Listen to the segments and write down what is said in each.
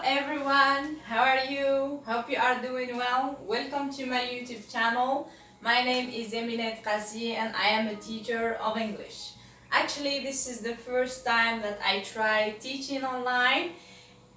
everyone, how are you? Hope you are doing well. Welcome to my YouTube channel. My name is Eminet Qazi and I am a teacher of English. Actually, this is the first time that I try teaching online.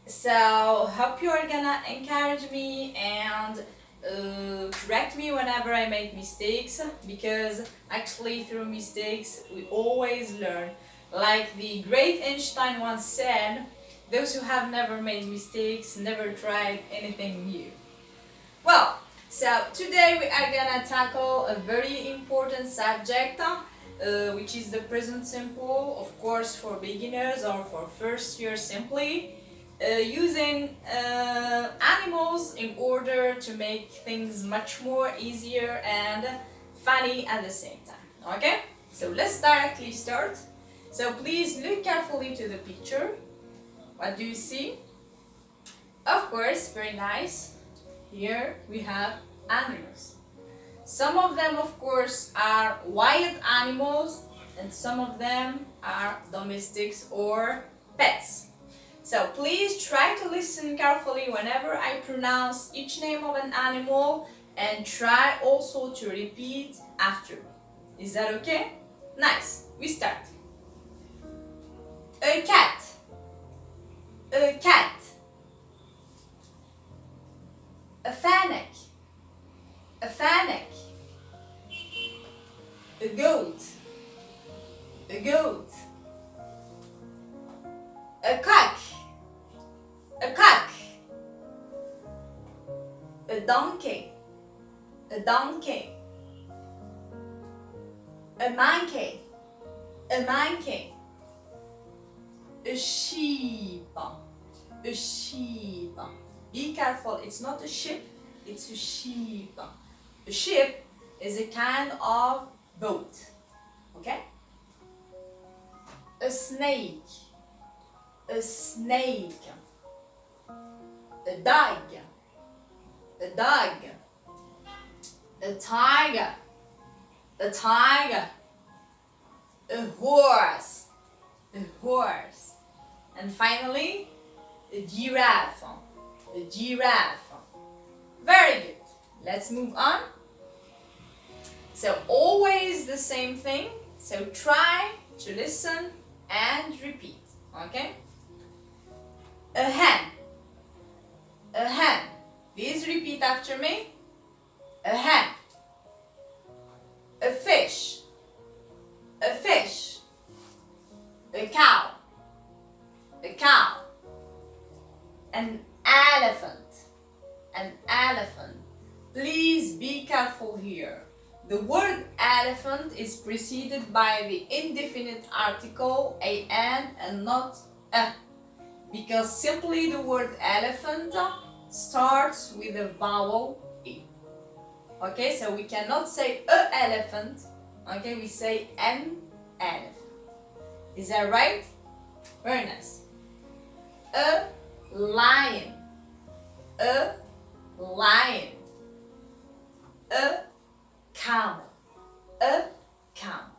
So hope you are gonna encourage me and correct me whenever I make mistakes, because actually through mistakes we always learn. Like the great Einstein once said, those who have never made mistakes never tried anything new. Well, so today we are gonna tackle a very important subject, which is the present simple, of course for beginners or for first year simply. Using animals in order to make things much more easier and funny at the same time. Okay, so let's directly start. So please look carefully to the picture. What do you see? Of course, very nice. Here we have animals. Some of them, of course, are wild animals and some of them are domestics or pets. So please try to listen carefully whenever I pronounce each name of an animal and try also to repeat after me. Is that okay? Nice. We start. A cat. A cat. A fennec. A fennec. A goat. A goat. A cock. A cock. A donkey. A donkey. A monkey. A monkey. A sheep. A sheep. Be careful, it's not a ship, it's a sheep. A ship is a kind of boat. Okay? A snake. A snake. A dog. A dog. A tiger. A tiger. A horse. A horse. And finally, a giraffe. A giraffe. Very good. Let's move on. So always the same thing. So try to listen and repeat. Okay? A hen. A hen. Please repeat after me. A hen. A fish. A fish. A cow. A cow. An elephant. An elephant. Please be careful here. The word elephant is preceded by the indefinite article an and not a, because simply the word elephant starts with a vowel e. Okay, so we cannot say a elephant. Okay, we say an elephant. Is that right? Very nice. A lion. A lion. A camel. A camel.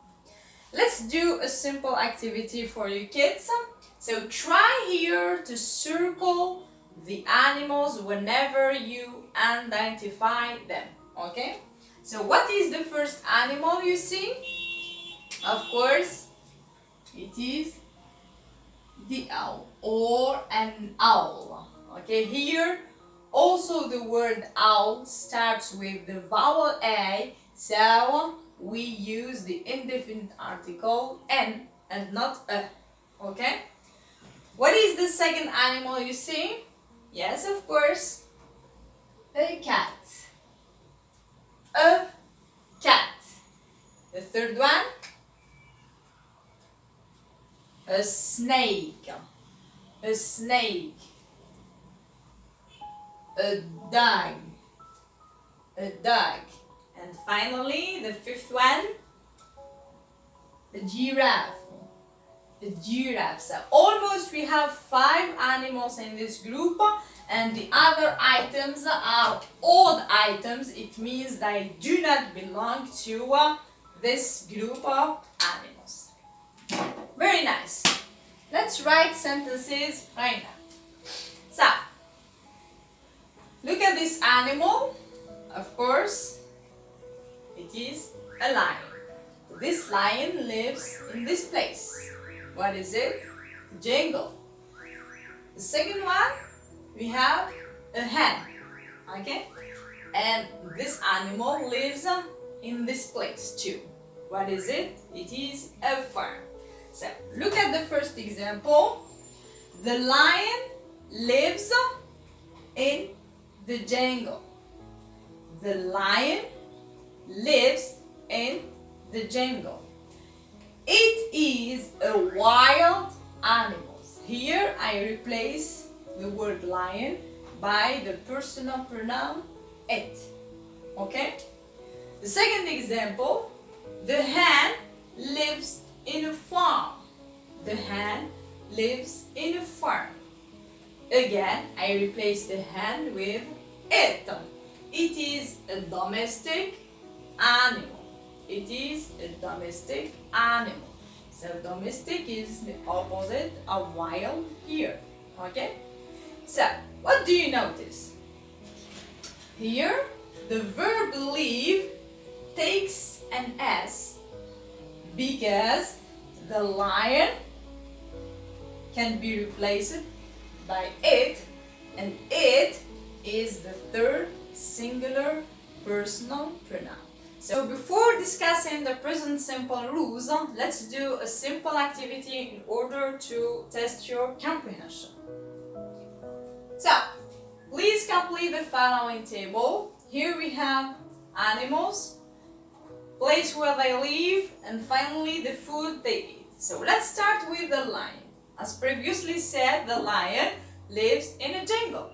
Let's do a simple activity for you kids. So try here to circle the animals whenever you identify them. Okay? So what is the first animal you see? Of course, it is the owl or an owl. Okay, here also the word owl starts with the vowel a, so we use the indefinite article n and not a. Okay? What is the second animal you see? Yes, of course, a cat. A cat. The third one, a snake. A snake. A dog. A dog. And finally, the fifth one, a giraffe. A giraffe. So almost we have 5 animals in this group, and the other items are odd items. It means they do not belong to this group of animals. Very nice. Let's write sentences right now. So animal, of course, it is a lion. This lion lives in this place. What is it? Jungle. The second one, we have a hen. Okay? And this animal lives in this place too. What is it? It is a farm. So, look at the first example. The lion lives in the jungle. The lion lives in the jungle. It is a wild animal. Here I replace the word lion by the personal pronoun it. Okay? The second example, the hen lives in a farm. The hen lives in a farm. Again, I replace the hen with it. It is a domestic animal. It is a domestic animal. So domestic is the opposite of wild here. Okay? So, what do you notice? Here, the verb live takes an S because the lion can be replaced by it, and it is the third singular personal pronoun. So before discussing the present simple rules, let's do a simple activity in order to test your comprehension. So, please complete the following table. Here we have animals, place where they live, and finally the food they eat. So let's start with the lion. As previously said, the lion lives in a jungle.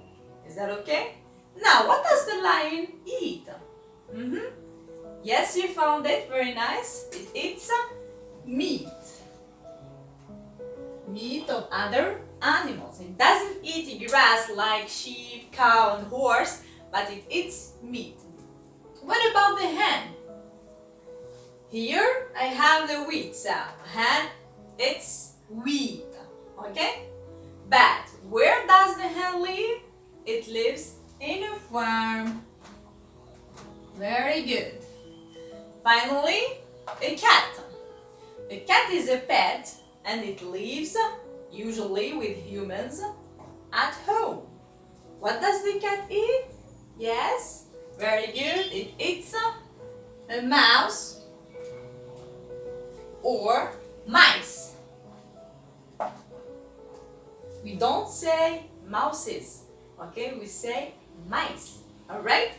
Is that okay? Now, what does the lion eat? Yes, you found it. Very nice. It eats meat. Meat of other animals. It doesn't eat grass like sheep, cow, and horse, but it eats meat. What about the hen? Here I have the wheat. So, hen eats wheat. Okay? But where does the hen live? It lives in a farm. Very good. Finally, a cat. A cat is a pet and it lives usually with humans at home. What does the cat eat? Yes, very good. It eats a mouse or mice. We don't say mouses, okay? We say mice, alright?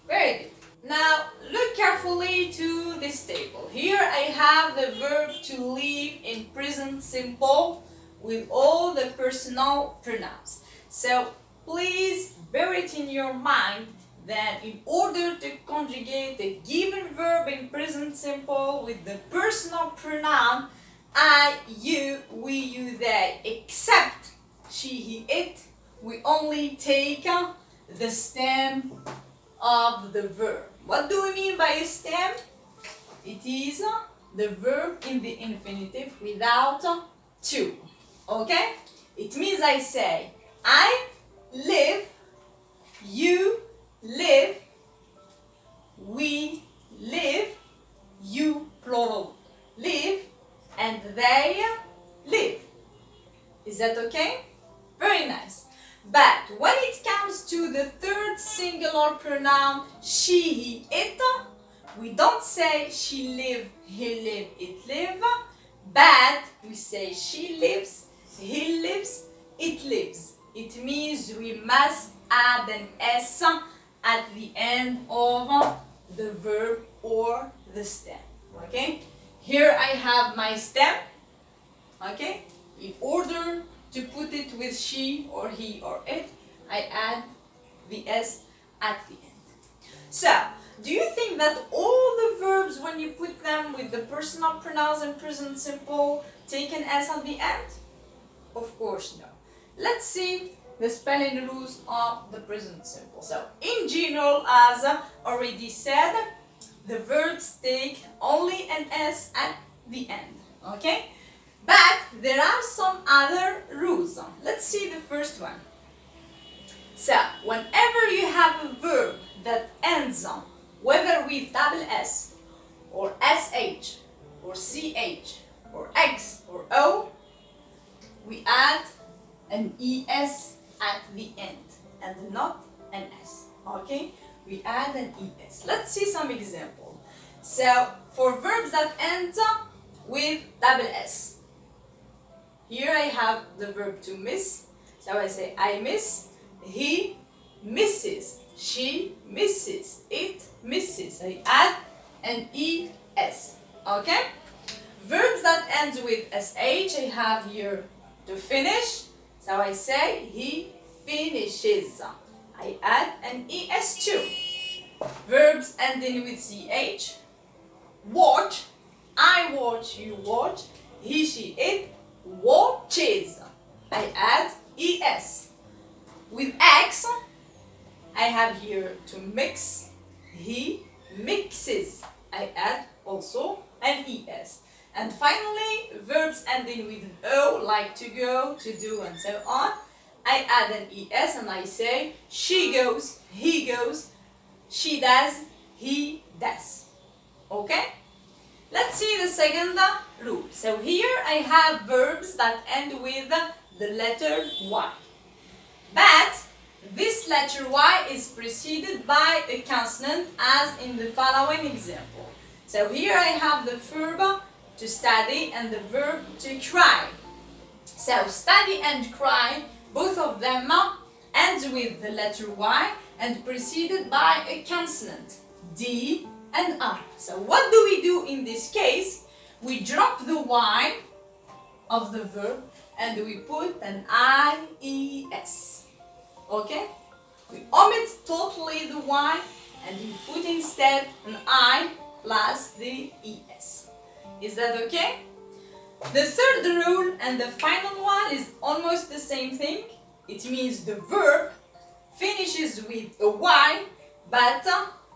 Very good. Now, look carefully to this table. Here I have the verb to live in present simple with all the personal pronouns. So, please bear it in your mind that in order to conjugate the given verb in present simple with the personal pronoun I, you, we, you, they, except she, he, it, we only take the stem of the verb. What do we mean by a stem? It is the verb in the infinitive without to. Okay? It means I say, I live, you live, we live, you plural live, and they live. Is that okay? Very nice. But when it comes to the third singular pronoun she, he, it, we don't say she live, he live, it live, but we say she lives, he lives, it lives. It means we must add an S at the end of the verb or the stem. Okay? Here I have my stem. Okay? In order to put it with she or he or it, I add the S at the end. So, do you think that all the verbs, when you put them with the personal pronouns and present simple, take an S at the end? Of course no. Let's see the spelling rules of the present simple. So, in general, as already said, the verbs take only an S at the end. Okay? But there are some other rules. Let's see the first one. So, whenever you have a verb that ends on whether with double S or SH or CH or X or O, we add an ES at the end and not an S. Okay? We add an ES. Let's see some example. So, for verbs that end with double S, here I have the verb to miss. So I say I miss, he misses, she misses, it misses. I add an ES. Okay? Verbs that ends with SH, I have here to finish. So I say he finishes. I add an ES too. Verbs ending with CH, watch, I watch, you watch, he, she, it watches. I add ES. With X, I have here to mix, he mixes. I add also an ES. And finally, verbs ending with an O, like to go, to do, and so on, I add an ES and I say she goes, he goes, she does, he does. Okay? Let's see the second rule. So here I have verbs that end with the letter Y. But this letter Y is preceded by a consonant as in the following example. So here I have the verb to study and the verb to cry. So study and cry, both of them end with the letter Y and preceded by a consonant, D and R. So what do we do in this case? We drop the Y of the verb and we put an IES. Okay? We omit totally the Y and we put instead an I plus the ES. Is that okay? The third rule and the final one is almost the same thing. It means the verb finishes with a Y, but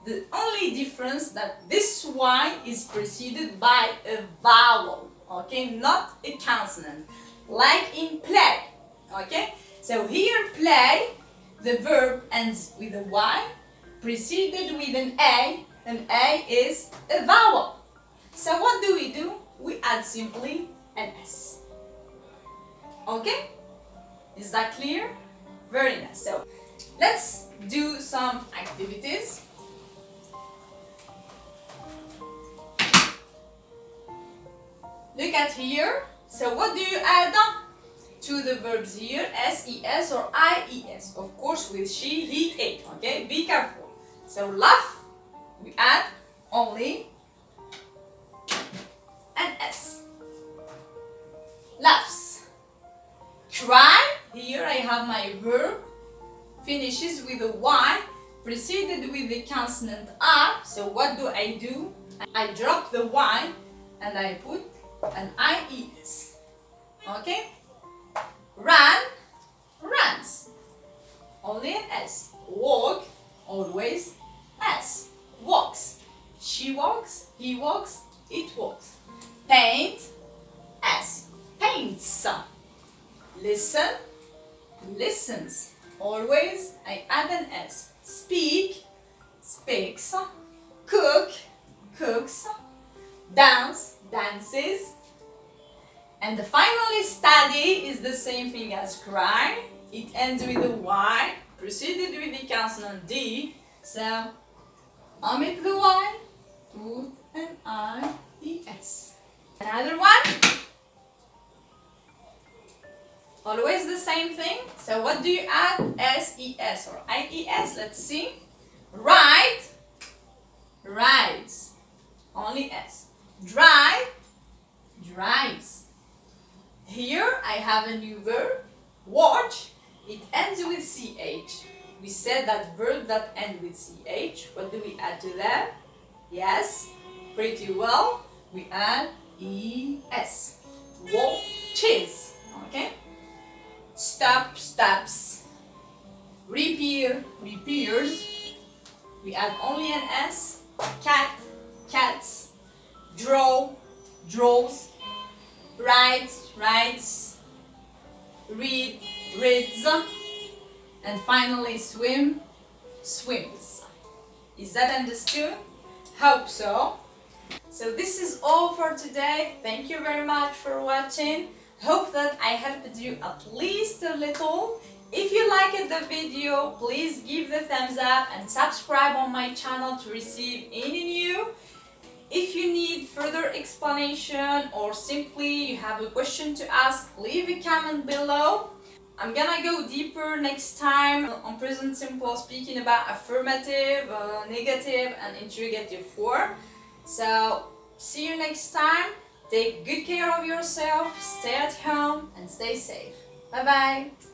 the only difference that this Y is preceded by a vowel, okay, not a consonant, like in play, okay? So here play, the verb ends with a Y, preceded with an A is a vowel. So what do? We add simply an S. Okay? Is that clear? Very nice. So let's do some activities. Look at here. So what do you add to the verbs here? SES or IES. Of course with she, he, it. Okay? Be careful. So laugh, we add only an S. Laughs. Cry, here I have my verb, finishes with a Y, preceded with the consonant R. So what do? I drop the Y and I put an IES. Okay? Run, runs. Only an S. Walk, always S. Walks. She walks, he walks, it walks. Paint, S. Paints. Listen, listens. Always I add an S. Speak, speaks. Cook, cooks. Dance, dances. And finally study is the same thing as cry. It ends with a Y, preceded with the consonant D. So omit the Y, put an IES. Another one. Always the same thing. So what do you add? SES or IES. Let's see. Ride, rides. Only S. Drive, drives. Here I have a new verb. Watch. It ends with CH. We said that verbs that end with CH. What do we add to them? Yes, pretty well. We add ES. Watches. Okay? Stop, stops. Repair, repairs. We add only an S. Cat, cats. Draw, draws. Write, writes. Read, reads. And finally, swim, swims. Is that understood? Hope so. So this is all for today. Thank you very much for watching. Hope that I helped you at least a little. If you liked the video, please give the thumbs up and subscribe on my channel to receive any new. If you need further explanation or simply you have a question to ask, leave a comment below. I'm gonna go deeper next time on present simple, speaking about affirmative, negative and interrogative form. So see you next time. Take good care of yourself, stay at home and stay safe. Bye bye.